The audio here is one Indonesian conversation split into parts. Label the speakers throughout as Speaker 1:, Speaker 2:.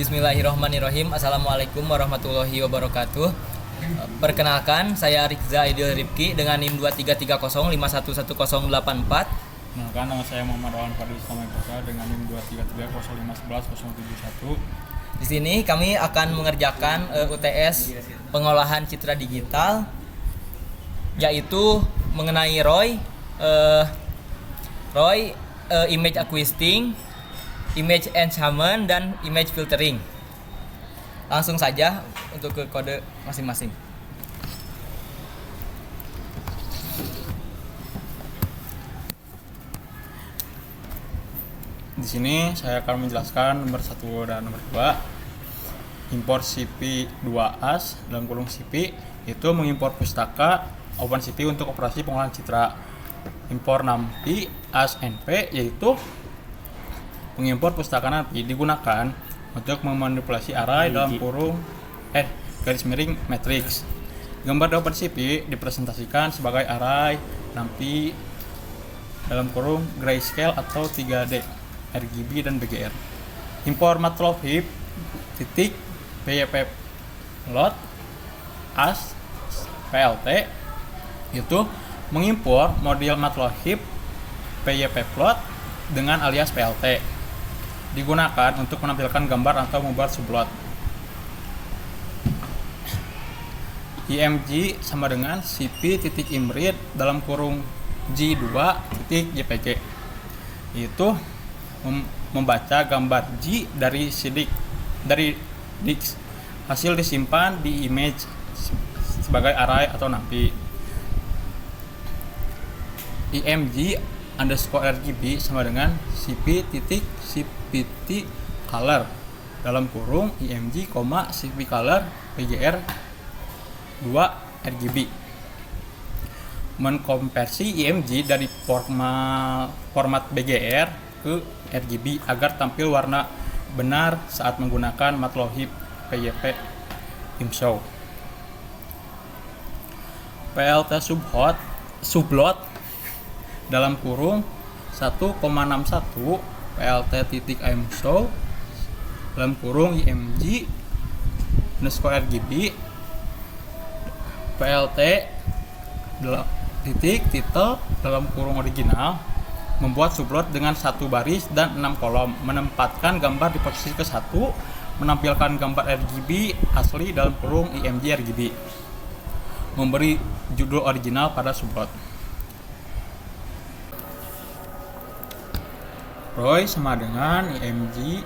Speaker 1: Bismillahirrahmanirrahim. Assalamualaikum warahmatullahi wabarakatuh. Perkenalkan, saya Rizza Aidil Rifki dengan NIM 2330511084.
Speaker 2: Perkenalkan, nama saya Muhammad Awan Fadil Islamaikosa dengan NIM 2330511071.
Speaker 1: Di sini kami akan mengerjakan UTS pengolahan citra digital, yaitu mengenai ROY, image acquiring, image enhancement, dan image filtering. Langsung saja untuk ke kode masing-masing.
Speaker 2: Di sini saya akan menjelaskan nomor 1 dan nomor 2. Import CP 2AS dalam kurung CP itu mengimpor pustaka OpenCP untuk operasi pengolahan citra. Import NumPy as NP yaitu mengimpor pustaka NumPy digunakan untuk memanipulasi array dalam kurung garis miring matrix. Gambar di OpenCP dipresentasikan sebagai array NumPy dalam kurung grayscale atau 3D, RGB dan BGR. Import matplotlib titik pyplot as plt itu mengimpor model matplotlib pyplot dengan alias plt, digunakan untuk menampilkan gambar atau membuat subplot. img sama dengan cp.imread dalam kurung j2.jpg, itu membaca gambar J dari disk. Hasil disimpan di image sebagai array atau NumPy. img underscore RGB sama dengan cp.color dalam kurung img, cp_color PGR 2 RGB. Menkonversi img dari format BGR ke RGB agar tampil warna benar saat menggunakan matplotlib pyp imshow. plt subplot dalam kurung 1,61 plt.imshow dalam kurung img underscore RGB plt title dalam kurung original membuat subplot dengan 1 baris dan 6 kolom, menempatkan gambar di posisi ke-1, menampilkan gambar RGB asli dalam kurung img RGB, memberi judul original pada subplot. ROY sama dengan img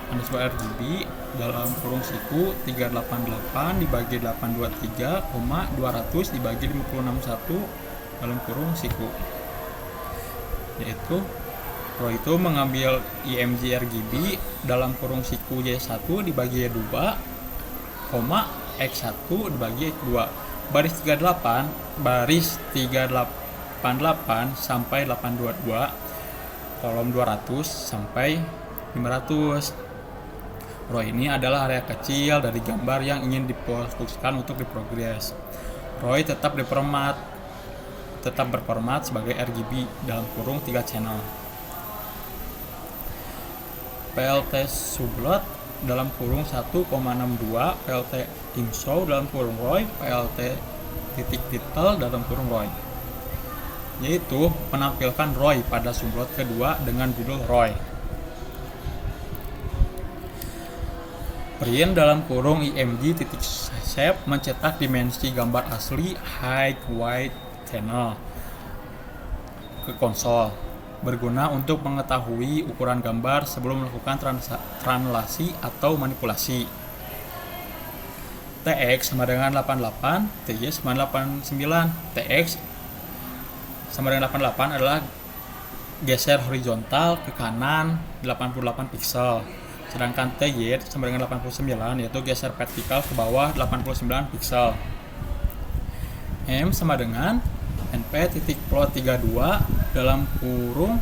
Speaker 2: underscore RGB dalam kurung siku 388 dibagi 823, 200 dibagi 561 dalam kurung siku, yaitu ROY itu mengambil img RGB dalam kurung siku Y1 dibagi Y2, X1 dibagi X2, baris 38 sampai 822, kolom 200 sampai 500. ROY ini adalah area kecil dari gambar yang ingin difokuskan untuk diprogres. ROY tetap berformat sebagai RGB dalam kurung 3 channel. plt subplot dalam kurung 1,62 plt imshow dalam kurung ROY plt.title dalam kurung ROY, yaitu menampilkan ROY pada subplot kedua dengan judul ROY. Print dalam kurung img.shape mencetak dimensi gambar asli height width channel ke konsol, berguna untuk mengetahui ukuran gambar sebelum melakukan translasi atau manipulasi. tx sama dengan 88, ty sama dengan 89. tx sama dengan 88 adalah geser horizontal ke kanan 88 pixel, sedangkan ty sama dengan 89 yaitu geser vertikal ke bawah 89 pixel. M sama dengan np.plot32 dalam kurung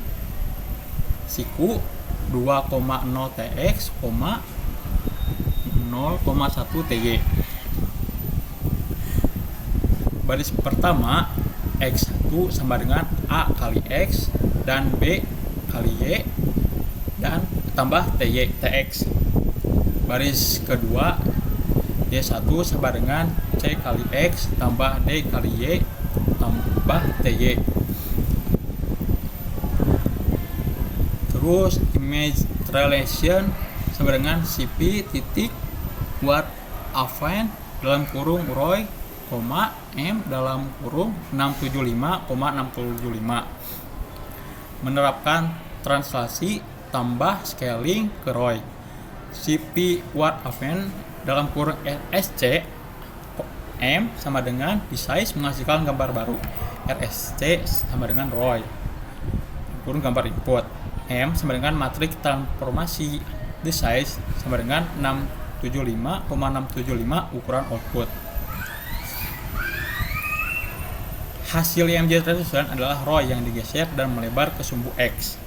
Speaker 2: siku 2,0 tx, 0,1 ty. Baris pertama X1 sama dengan A kali X dan B kali Y dan tambah TX. baris kedua Y1 sama dengan C kali X tambah D kali Y tambah TY. Terus image relation sama dengan CP titik what Aven dalam kurung Roy, M dalam kurung 675,675. Menerapkan translasi tambah scaling ke Roy. CP what Aven dalam kurung SC M sama dengan resize menghasilkan gambar baru. RSC sama dengan Roy. Kurung gambar input. M sama dengan matriks transformasi. Resize sama dengan 675,675 ukuran output. Hasil IMG transition adalah Roy yang digeser dan melebar ke sumbu X.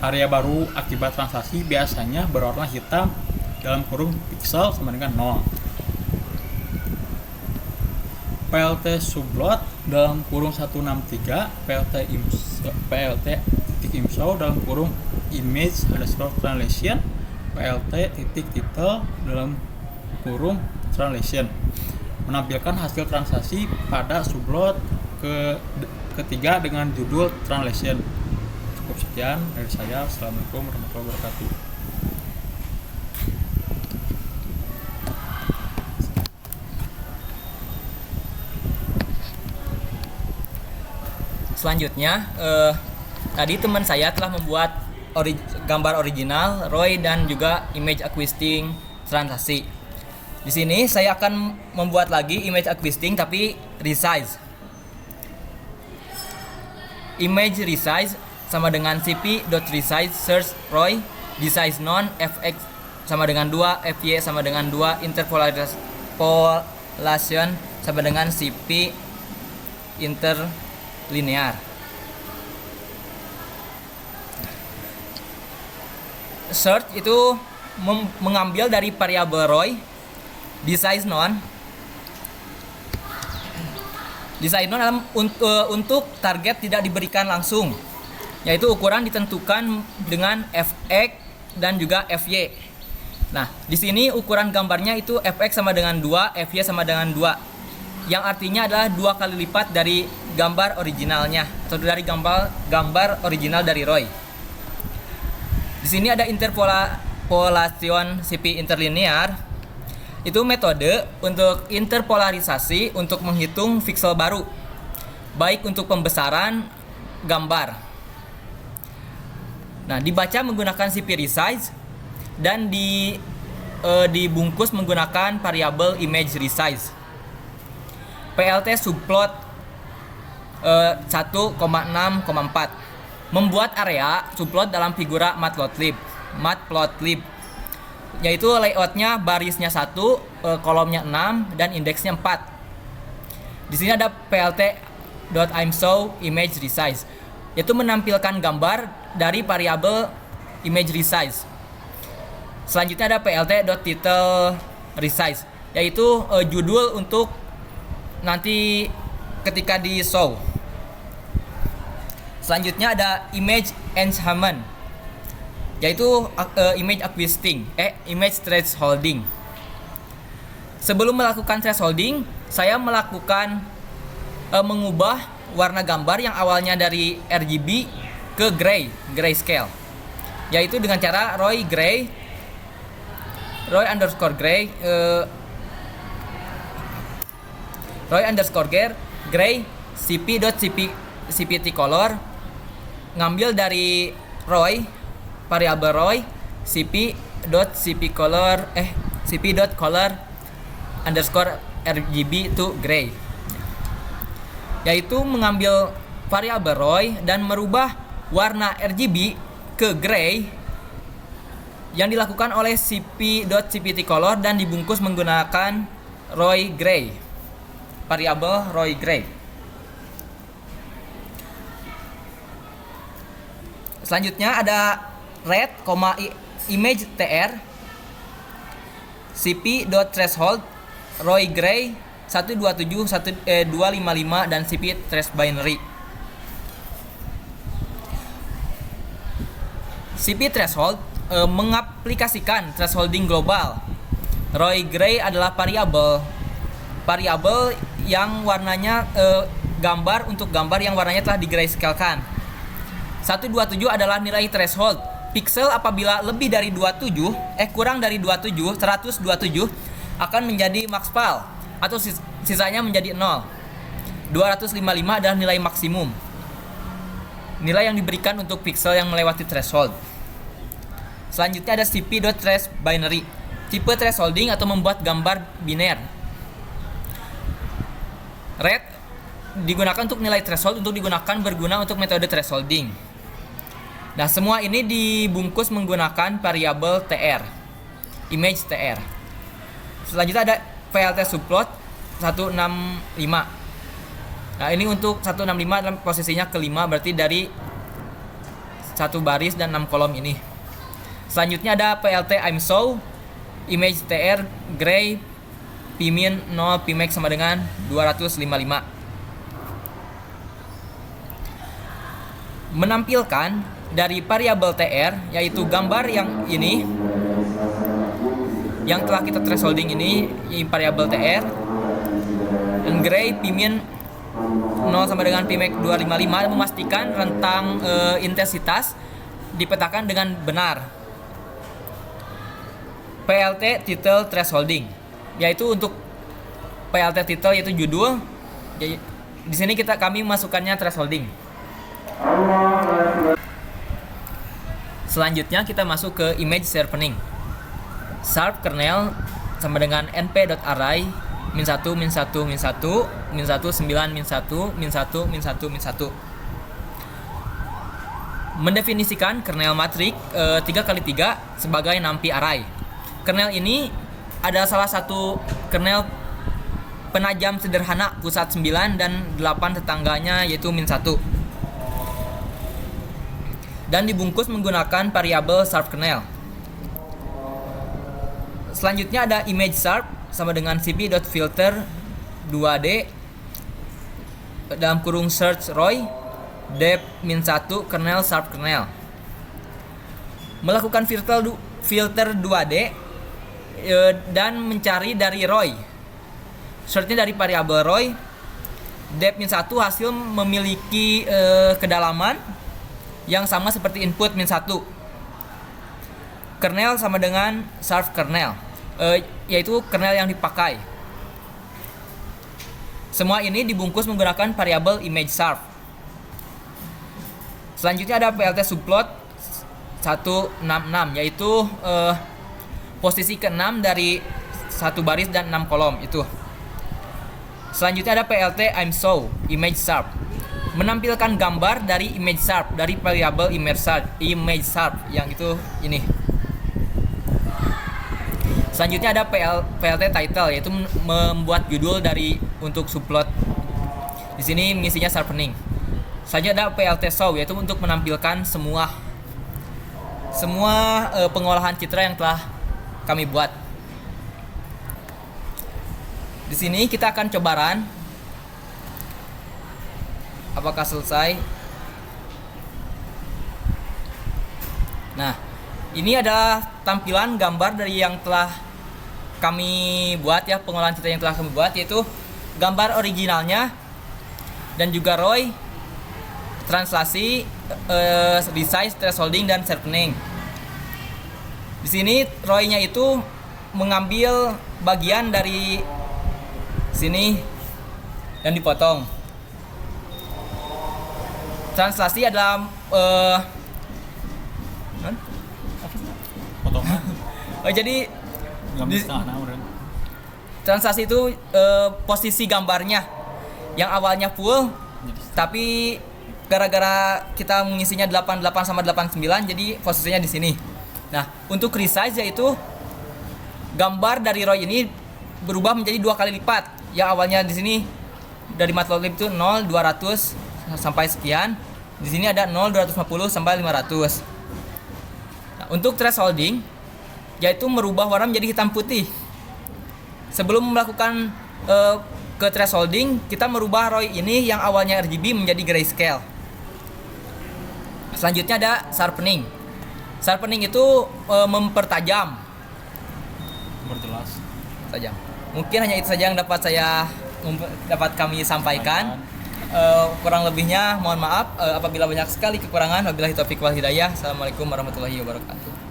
Speaker 2: Area baru akibat translasi biasanya berwarna hitam dalam kurung pixel sama dengan 0. PLT sublot dalam kurung 163, PLT titik imso dalam kurung image underscore translation, PLT titik title dalam kurung translation. Menampilkan hasil translasi pada sublot ketiga dengan judul translation. Cukup sekian dari saya. Assalamualaikum warahmatullahi wabarakatuh.
Speaker 1: Selanjutnya, tadi teman saya telah membuat gambar original, Roy dan juga image acquisiting translasi. Di sini saya akan membuat lagi image acquisiting tapi resize. Image resize sama dengan cp.resize search Roy, resize non fx sama dengan 2, fy sama dengan 2, interpolation sama dengan cp interlinear. Search itu mengambil dari variabel Roy, resize non dalam untuk target tidak diberikan langsung, yaitu ukuran ditentukan dengan fx dan juga fy. Nah, di sini ukuran gambarnya itu fx sama dengan 2, fy sama dengan 2, yang artinya adalah 2 kali lipat dari gambar originalnya atau dari gambar original dari Roy. Di sini ada interpolation CP interlinear. Itu metode untuk interpolarisasi untuk menghitung pixel baru, baik untuk pembesaran gambar. Nah, dibaca menggunakan CP resize dan dibungkus menggunakan variabel image resize. PLT subplot 1,6,4 membuat area subplot dalam figura matplotlib, yaitu layoutnya barisnya 1, kolomnya 6 dan indeksnya 4. Di sini ada plt.imshow image resize, yaitu menampilkan gambar dari variabel image resize. Selanjutnya ada plt.title resize, yaitu judul untuk nanti ketika di show. Selanjutnya ada image enhancement, yaitu image acquisiting, image thresholding. Sebelum melakukan thresholding, saya melakukan mengubah warna gambar yang awalnya dari RGB ke grayscale, yaitu dengan cara Roy underscore gray cpt color, ngambil dari Roy variabel Roy cp.color underscore RGB to gray, yaitu mengambil variabel Roy dan merubah warna RGB ke gray yang dilakukan oleh cp.cpt color dan dibungkus menggunakan Roy gray, variabel Roy gray. Selanjutnya ada red, image tr cp.threshold Roy gray 127 255 dan cp trace binary. CP threshold mengaplikasikan thresholding global. Roy Gray adalah variabel yang warnanya gambar yang warnanya telah di grayscale-kan. 127 adalah nilai threshold. Pixel apabila lebih dari kurang dari 127 akan menjadi maxpal atau sisanya menjadi 0. 255 adalah nilai maksimum. Nilai yang diberikan untuk pixel yang melewati threshold. Selanjutnya ada cp.trace binary. Tipe thresholding atau membuat gambar biner. Red digunakan untuk nilai threshold berguna untuk metode thresholding. Nah, semua ini dibungkus menggunakan variabel TR, image TR. Selanjutnya ada PLT subplot 165. Nah, ini untuk 165 dalam posisinya kelima, berarti dari 1 baris dan 6 kolom ini. Selanjutnya ada PLT IMShow, image TR, gray, pmin 0, pmax sama dengan 255. Menampilkan dari variabel TR, yaitu gambar yang ini yang telah kita thresholding ini variabel TR, yang gray pmin 0 sama dengan pmax 255, memastikan rentang intensitas dipetakan dengan benar. PLT title thresholding, yaitu untuk PLT title yaitu judul. Jadi, di sini kami masukkannya thresholding. Selanjutnya kita masuk ke image sharpening. Sharp kernel sama dengan np.array min 1 min 1 min 1 min 1 9 min 1 min 1 min 1 min 1. Mendefinisikan kernel matrik 3x3 sebagai numpy array. Kernel ini ada salah satu kernel penajam sederhana pusat 9 dan 8 tetangganya yaitu min 1. Dan dibungkus menggunakan variabel sharp kernel. Selanjutnya ada image sharp sama dengan cp.filter 2d dalam kurung search roy depth min 1 kernel sharp kernel. Melakukan filter 2d dan mencari dari roy. Searchnya dari variabel roy. Depth min 1 hasil memiliki kedalaman yang sama seperti input min 1. Kernel sama dengan sharp kernel, yaitu kernel yang dipakai. Semua ini dibungkus menggunakan variabel image sharp. Selanjutnya ada PLT subplot 166, yaitu posisi ke-6 dari 1 baris dan 6 kolom itu. Selanjutnya ada PLT IMShow image sharp, menampilkan gambar dari image sharp dari variabel image sharp yang itu ini. Selanjutnya ada PLT title, yaitu membuat judul untuk subplot. Di sini misinya sharpening. Selanjutnya ada PLT show, yaitu untuk menampilkan semua pengolahan citra yang telah kami buat. Di sini kita akan coba run. Apakah selesai? Nah, ini adalah tampilan gambar dari yang telah kami buat ya, pengolahan citra yang telah kami buat, yaitu gambar originalnya dan juga ROY, translasi, resize, thresholding, dan sharpening. Di sini ROY-nya itu mengambil bagian dari sini dan dipotong. Translasi adalah
Speaker 2: potongan.
Speaker 1: Jadi translasi itu posisi gambarnya yang awalnya full, tapi gara-gara kita mengisinya 88 sama 89 jadi posisinya di sini. Nah, untuk resize yaitu gambar dari ROY ini berubah menjadi 2 kali lipat. Yang awalnya di sini dari Matplotlib itu 0, 200 sampai sekian. Di sini ada 0, 250 sampai 500. Nah, untuk thresholding yaitu merubah warna menjadi hitam putih. Sebelum melakukan ke thresholding, kita merubah ROY ini yang awalnya RGB menjadi grayscale. Selanjutnya ada sharpening. Sharpening itu mempertajam.
Speaker 2: Berjelas.
Speaker 1: Tajam. Mungkin hanya itu saja yang dapat kami sampaikan. Kurang lebihnya mohon maaf apabila banyak sekali kekurangan. Wabillahi taufiq wal hidayah. Assalamualaikum warahmatullahi wabarakatuh.